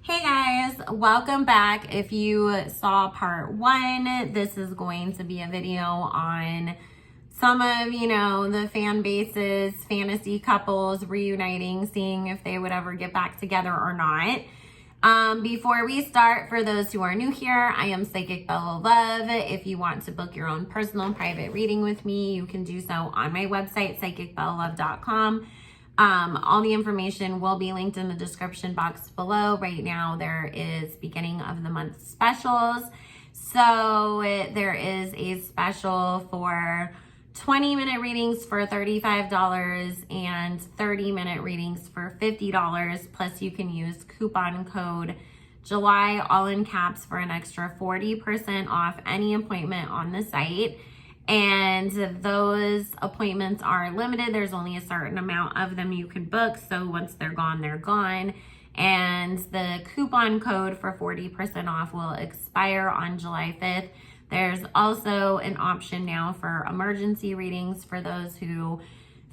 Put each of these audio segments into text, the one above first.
Hey guys, welcome back. If you saw part one, this is going to be a video on some of, the fan base's fantasy couples reuniting, seeing if they would ever get back together or not. Before we start, for those who are new here, I am Psychic Bella Love. If you want to book your own personal private reading with me, you can do so on my website, psychicbellalove.com. All the information will be linked in the description box below. Right now, there is beginning of the month specials. So there is a special for 20-minute readings for $35 and 30-minute readings for $50. Plus, you can use coupon code July, all in caps, for an extra 40% off any appointment on the site. And those appointments are limited. There's only a certain amount of them you can book. So once they're gone, they're gone. And the coupon code for 40% off will expire on July 5th. There's also an option now for emergency readings for those who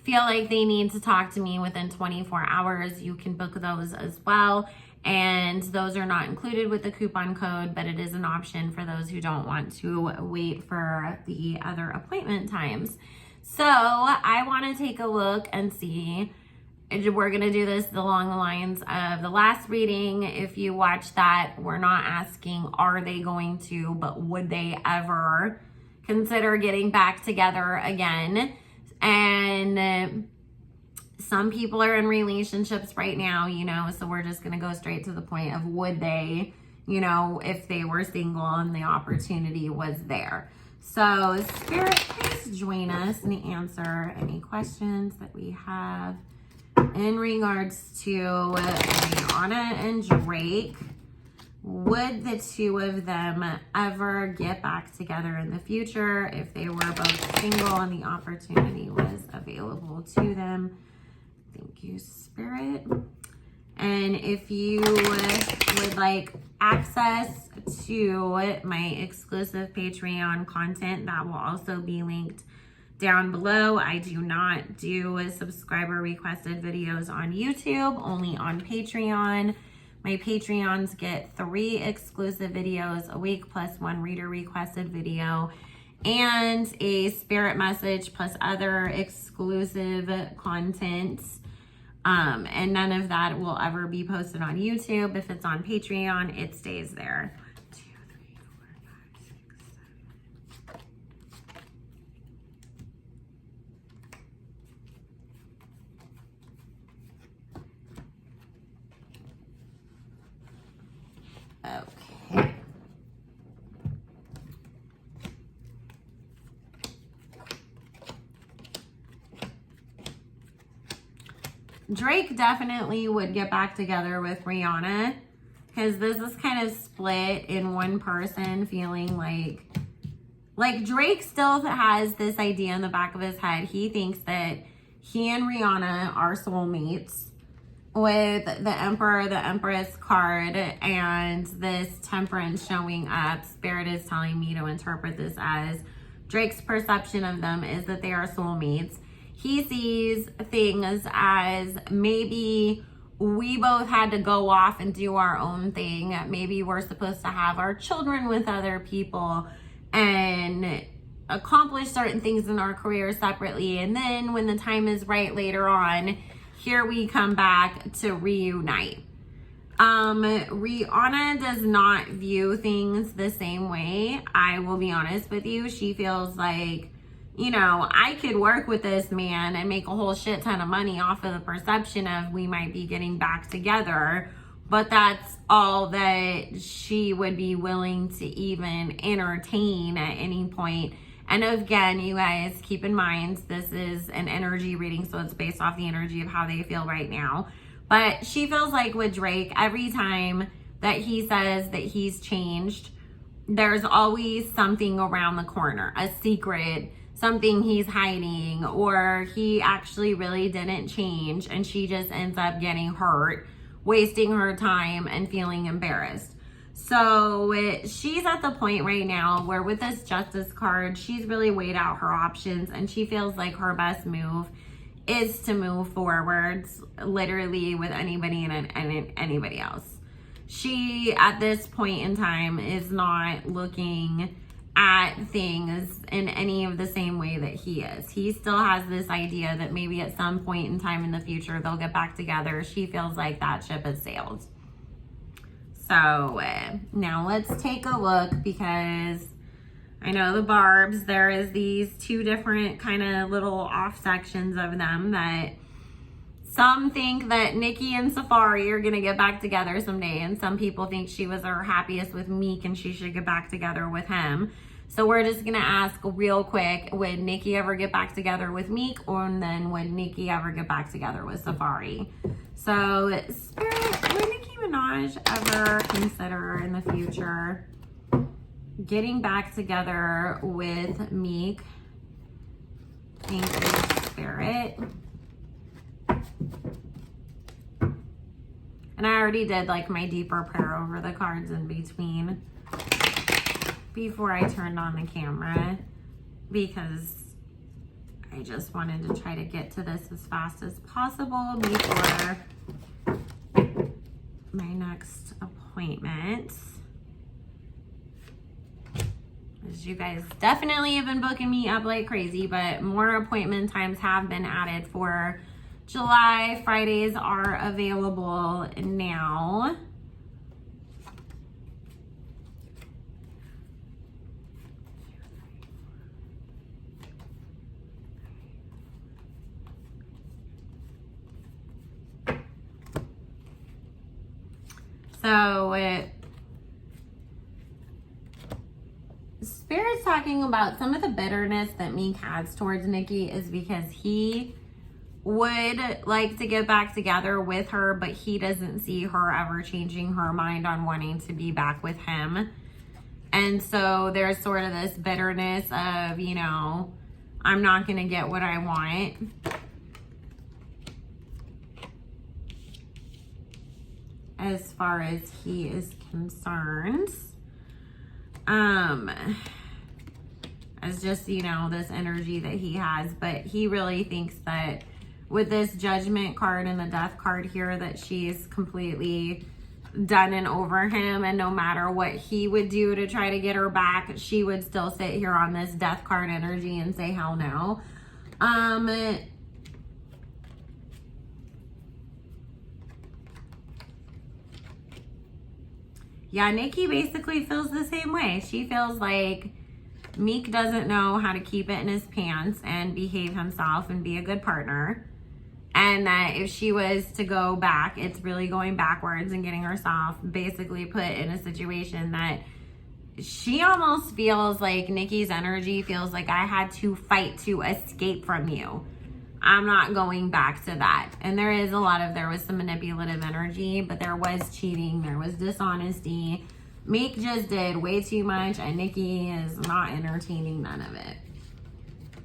feel like they need to talk to me within 24 hours. You can book those as well. And those are not included with the coupon code, but it is an option for those who don't want to wait for the other appointment times. So I want to take a look and see. We're going to do this along the lines of the last reading. If you watch that, we're not asking, are they going to, but would they ever consider getting back together again? And some people are in relationships right now, so we're just going to go straight to the point of would they, if they were single and the opportunity was there. So Spirit, please join us and answer any questions that we have in regards to Rihanna and Drake. Would the two of them ever get back together in the future if they were both single and the opportunity was available to them? Thank you, Spirit. And if you would like access to my exclusive Patreon content, that will also be linked down below. I do not do subscriber requested videos on YouTube, only on Patreon. My Patreons get 3 exclusive videos a week plus 1 reader requested video and a spirit message plus other exclusive content. And none of that will ever be posted on YouTube. If it's on Patreon, it stays there. 2, 3, 4, 5, 6, 7. Okay. Drake definitely would get back together with Rihanna because this is kind of split in one person feeling like Drake still has this idea in the back of his head. He thinks that he and Rihanna are soulmates with the Emperor, the Empress card, and this Temperance showing up. Spirit is telling me to interpret this as Drake's perception of them is that they are soulmates. He sees things as maybe we both had to go off and do our own thing. Maybe we're supposed to have our children with other people and accomplish certain things in our career separately. And then when the time is right later on, here we come back to reunite. Rihanna does not view things the same way. I will be honest with you. She feels like, I could work with this man and make a whole shit ton of money off of the perception of we might be getting back together. But that's all that she would be willing to even entertain at any point. And again, you guys, keep in mind, this is an energy reading, so it's based off the energy of how they feel right now. But she feels like with Drake, every time that he says that he's changed, there's always something around the corner, a secret, something he's hiding, or he actually really didn't change and she just ends up getting hurt, wasting her time and feeling embarrassed. So she's at the point right now where with this Justice card, she's really weighed out her options and she feels like her best move is to move forwards literally with anybody and anybody else. she, at this point in time, is not looking at things in any of the same way that he is. He still has this idea that maybe at some point in time in the future they'll get back together. She feels like that ship has sailed. So now let's take a look, because I know the barbs, there is these two different kind of little off sections of them that some think that Nicki and Safaree are going to get back together someday, and some people think she was her happiest with Meek and she should get back together with him. So we're just going to ask real quick, would Nicki ever get back together with Meek, or then would Nicki ever get back together with Safaree? So, Spirit, would Nicki Minaj ever consider in the future getting back together with Meek? Thank you, Spirit. And I already did like my deeper prayer over the cards in between before I turned on the camera, because I just wanted to try to get to this as fast as possible before my next appointment. As you guys definitely have been booking me up like crazy, but more appointment times have been added for July. Fridays are available now. So Spirit's talking about some of the bitterness that Meek has towards Nicki is because he would like to get back together with her, but he doesn't see her ever changing her mind on wanting to be back with him. And so there's sort of this bitterness of, you know, I'm not going to get what I want. As far as he is concerned. As just, you know, this energy that he has. But he really thinks that with this Judgment card and the Death card here, that she's completely done and over him, and no matter what he would do to try to get her back, she would still sit here on this Death card energy and say hell no. Yeah, Nicki basically feels the same way. She feels like Meek doesn't know how to keep it in his pants and behave himself and be a good partner. And that if she was to go back, it's really going backwards and getting herself basically put in a situation that she almost feels like Nicki's energy feels like I had to fight to escape from you. I'm not going back to that. And there was some manipulative energy, but there was cheating, there was dishonesty. Meek just did way too much, and Nicki is not entertaining none of it.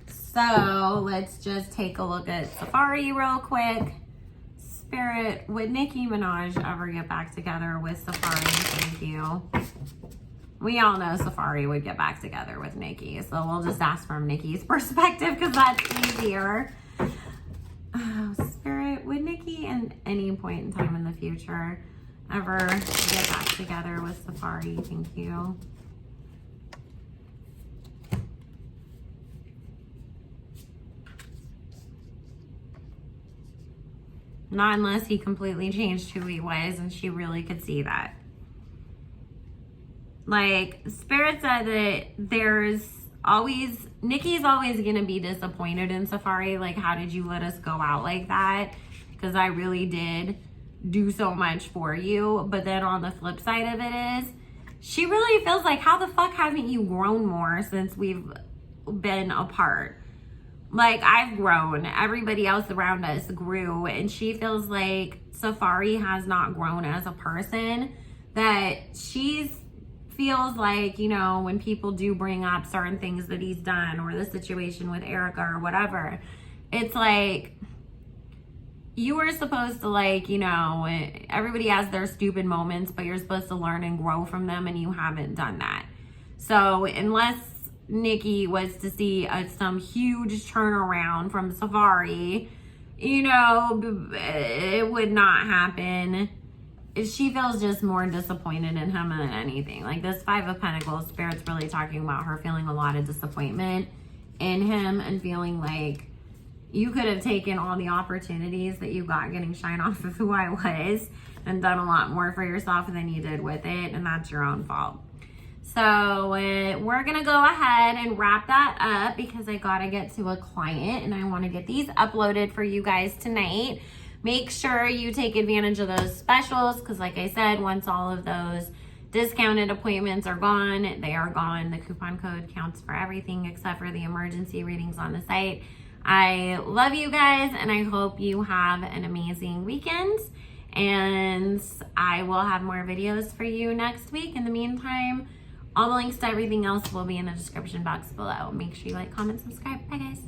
So let's just take a look at Safaree real quick. Spirit, would Nicki Minaj ever get back together with Safaree? Thank you. We all know Safaree would get back together with Nicki, so we'll just ask from Nicki's perspective because that's easier. Spirit, would Nicki at any point in time in the future ever get back together with Safaree? Thank you. Not unless he completely changed who he was and she really could see that. Like, Spirit said that Nicki's always going to be disappointed in Safaree. Like, how did you let us go out like that? Because I really did do so much for you. But then on the flip side of it is, she really feels like, how the fuck haven't you grown more since we've been apart? Like, I've grown. Everybody else around us grew. And she feels like Safaree has not grown as a person. That feels like, you know, when people do bring up certain things that he's done, or the situation with Erica or whatever, it's like, you were supposed to, like, you know, everybody has their stupid moments, but you're supposed to learn and grow from them, and you haven't done that. So unless Nicki was to see some huge turnaround from Safaree, you know, it would not happen she feels just more disappointed in him than anything. Like this Five of Pentacles, Spirit's really talking about her feeling a lot of disappointment in him and feeling like you could have taken all the opportunities that you got getting shine off of who I was and done a lot more for yourself than you did with it, and that's your own fault. So we're gonna go ahead and wrap that up because I gotta get to a client and I want to get these uploaded for you guys tonight. Make sure you take advantage of those specials because like I said, once all of those discounted appointments are gone, they are gone. The coupon code counts for everything except for the emergency readings on the site. I love you guys and I hope you have an amazing weekend, and I will have more videos for you next week. In the meantime, all the links to everything else will be in the description box below. Make sure you like, comment, subscribe. Bye guys.